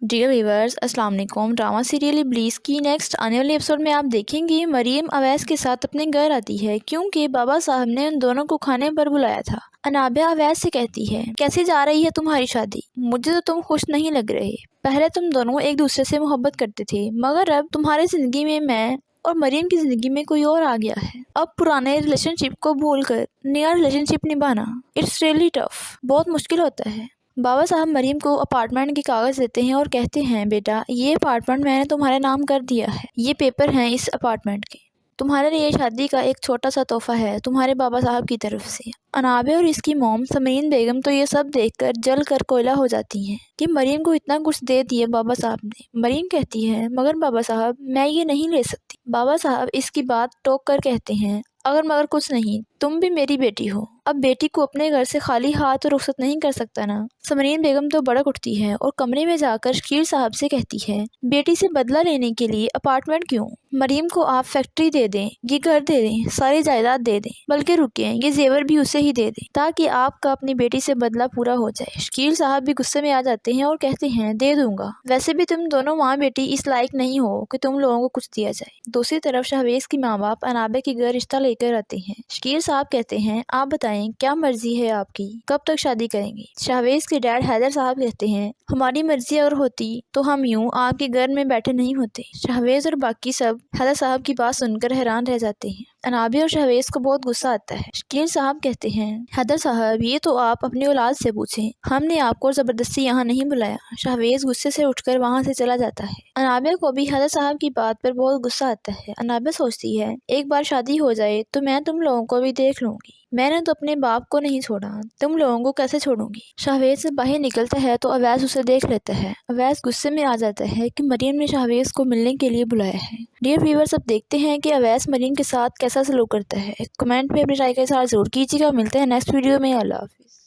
Dear viewers, अस्सलाम वालेकुम। Drama serial इब्लीस की नेक्स्ट आने वाले एपिसोड में आप देखेंगे मरीम अवैस के साथ अपने घर आती है क्योंकि बाबा साहब ने उन दोनों को खाने पर बुलाया था। अनाबिया अवैस से कहती है, कैसे जा रही है तुम्हारी शादी? मुझे तो तुम खुश नहीं लग रहे। पहले तुम दोनों एक दूसरे से मोहब्बत करते थे, मगर अब तुम्हारी जिंदगी में मैं और मरीम की जिंदगी में कोई और आ गया है। अब पुराने रिलेशनशिप को भूलकर नया रिलेशनशिप निभाना इट्स रियली टफ, बहुत मुश्किल होता है। बाबा साहब मरीम को अपार्टमेंट के कागज़ देते हैं और कहते हैं, बेटा ये अपार्टमेंट मैंने तुम्हारे नाम कर दिया है। ये पेपर हैं इस अपार्टमेंट के। तुम्हारे लिए शादी का एक छोटा सा तोहफा है तुम्हारे बाबा साहब की तरफ से। अनाबे और इसकी मॉम समरीन बेगम तो ये सब देखकर जल कर कोयला हो जाती हैं कि मरीम को इतना कुछ दे दिया बाबा साहब ने। मरीम कहती है, मगर बाबा साहब मैं ये नहीं ले सकती। बाबा साहब इसकी बात टोक कर कहते हैं, अगर मगर कुछ नहीं, तुम भी मेरी बेटी हो। अब बेटी को अपने घर से खाली हाथ रुखसत नहीं कर सकता ना। समरीन बेगम तो भड़क उठती है और कमरे में जाकर शकील साहब से कहती है, बेटी से बदला लेने के लिए अपार्टमेंट क्यों? मरीम को आप फैक्ट्री दे दें, ये घर दे दें, सारी जायदाद दे दें, बल्कि रुके ये जेवर भी उसे ही दे दें ताकि आपका अपनी बेटी से बदला पूरा हो जाए। शकील साहब भी गुस्से में आ जाते हैं और कहते हैं, दे दूंगा। वैसे भी तुम दोनों माँ बेटी इस लायक नहीं हो कि तुम लोगों को कुछ दिया जाए। दूसरी तरफ शहवेज की माँ बाप अनाबे के घर रिश्ता लेकर आते हैं। शकील साहब कहते हैं, आप बताएं क्या मर्जी है आपकी, कब तक शादी करेंगे? शहवेज के डैड हैदर साहब कहते हैं, हमारी मर्जी अगर होती तो हम यूं आपके घर में बैठे नहीं होते। शहवेज और बाकी सब हैदर साहब की बात सुनकर हैरान रह जाते हैं। अनाबी और शहवेज को बहुत गुस्सा आता है। शकील साहब कहते हैं, हैदर साहब ये तो आप अपनी औलाद से पूछें, हमने आपको जबरदस्ती यहाँ नहीं बुलाया। शहवेज गुस्से से उठकर वहाँ से चला जाता है। अनाबिया को भी हैदर साहब की बात पर बहुत गुस्सा आता है। अनाबिया सोचती है, एक बार शादी हो जाए तो मैं तुम लोगों को भी देख लूंगी। मैंने तो अपने बाप को नहीं छोड़ा, तुम लोगों को कैसे छोड़ूंगी? शहवेज से बाहर निकलता है तो अवैस उसे देख लेता है। अवैस गुस्से में आ जाता है कि मरीम ने शहवेज को मिलने के लिए बुलाया है। डियर व्यूअर्स, अब देखते हैं कि अवैस मरीम के साथ कैसा सलूक करता है। कमेंट में अपनी राय का इज़हार जरूर कीजिएगा। मिलते हैं नेक्स्ट वीडियो में। अल्लाह हाफिज़।